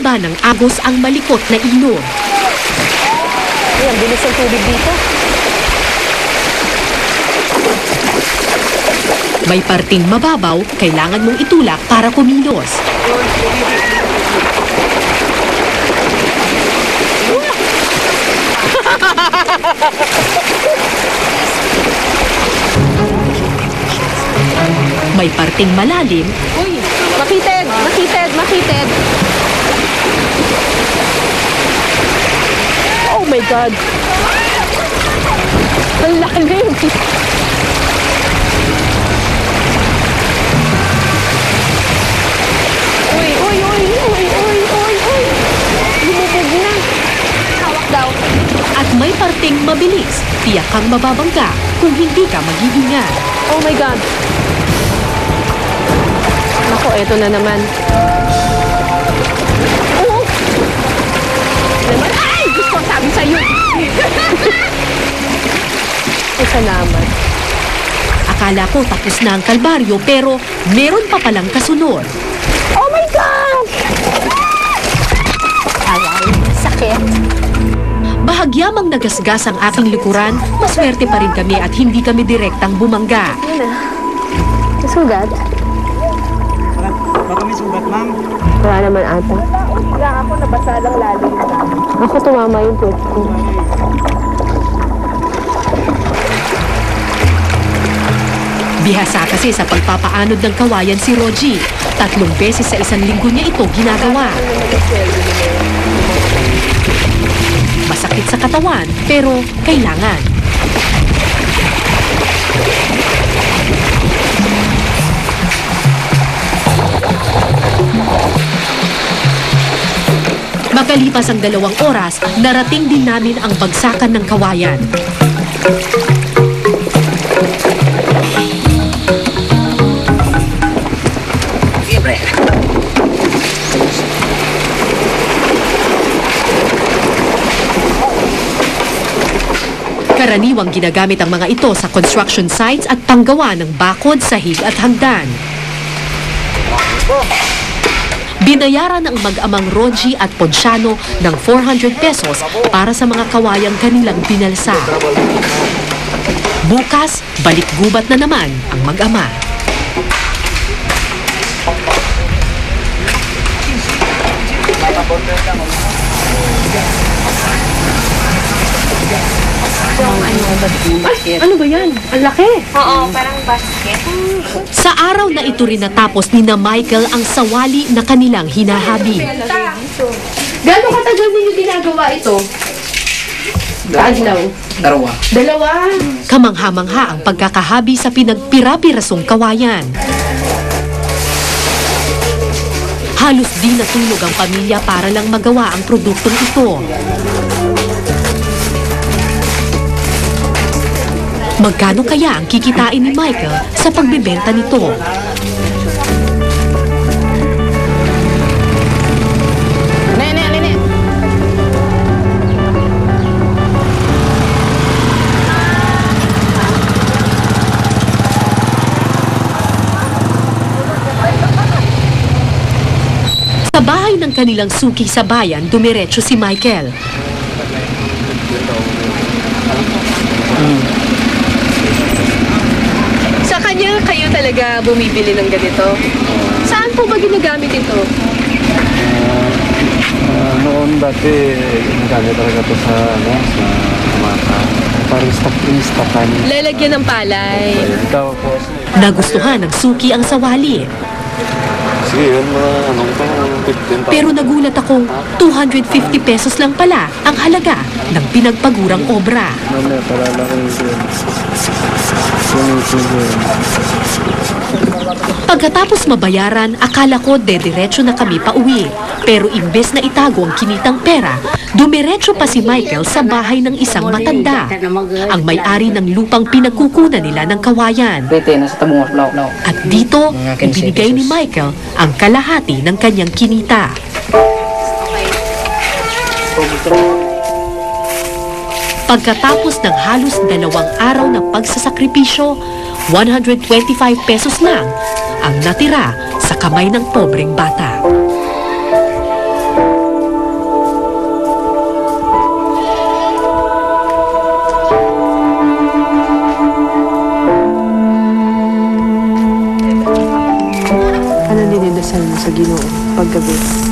Bumaba ng agos ang malikot na ilog. Ay, ang bilis ng tubig dito. May parting mababaw, kailangan mong itulak para kumilos. May parting malalim. Uy, makitid, makitid, makitid. Oh my God. Ang lalim. Uy, uy, uy, uy, uy, uy, uy. Lumubog na. Hawak daw. At may parting mabilis. Tiyak kang mababangga kung hindi ka mag-iingat. Oh my God. Ako, eto na naman. Oo. Naman, ay! Gusto ko sabi sa'yo. Ay, salamat. Akala ko tapos na ang kalbaryo pero meron pa palang kasunod. Oh my God! Aray, sakit. Bahagyamang nagasgas ang aking likuran, maswerte pa rin kami at hindi kami direktang bumangga. Yun na. Nasugat? Baka may sugat, ma'am. Wala naman ata. Wala ako, nabasa lang lalim. Ako tumama yung puwet ko. Bihasa kasi sa pagpapaanod ng kawayan si Rogie. 3 beses sa isang linggo niya ito ginagawa. Masakit sa katawan, pero kailangan. Makalipas ang 2 oras, narating din namin ang bagsakan ng kawayan. Karaniwang ginagamit ang mga ito sa construction sites at panggawa ng bakod, sahig at hagdan. Binayaran ng mag-amang Rogie at Ponciano ng 400 pesos para sa mga kawayang kanilang binalsa. Bukas, balik gubat na naman ang mag-ama. Ay, ano ba yan? Ang laki. Oo, parang basket. Sa araw na ito rin natapos ni na Michael ang sawali na kanilang hinahabi. Gano'ng katagal ninyo ginagawa ito? Adlaw. Dalawa. Kamangha-mangha ang pagkakahabi sa pinagpira-pirasong kawayan. Halos di natulog ang pamilya para lang magawa ang produktong ito. Magkano kaya ang kikitain ni Michael sa pagbebenta nito? Nene. Sa bahay ng kanilang suki sa bayan, dumiretso si Michael. Sa kanya, kayo talaga bumibili ng ganito? Saan po ba ginagamit ito? Noon dati, ginagamit talaga ito sa mata. Parang stockan. Lalagyan ng palay. Tapos, Nagustuhan ng suki ang sawali. sige, yun mga anong ito, 15,000. Pero nagulat akong 250 pesos lang pala ang halaga ng pinagpagurang obra. Mamaya, palalaki yun. Pagkatapos mabayaran, akala ko dediretso na kami pauwi. Pero imbes na itago ang kinitang pera, dumiretso pa si Michael sa bahay ng isang matanda. Ang may-ari ng lupang pinagkukunan nila ng kawayan. At dito, ibinigay ni Michael ang kalahati ng kanyang kinita. Pagkatapos ng halos 2 araw na pagsasakripisyo, 125 pesos lang ang natira sa kamay ng pobreng bata. sa Ginoo paggabi.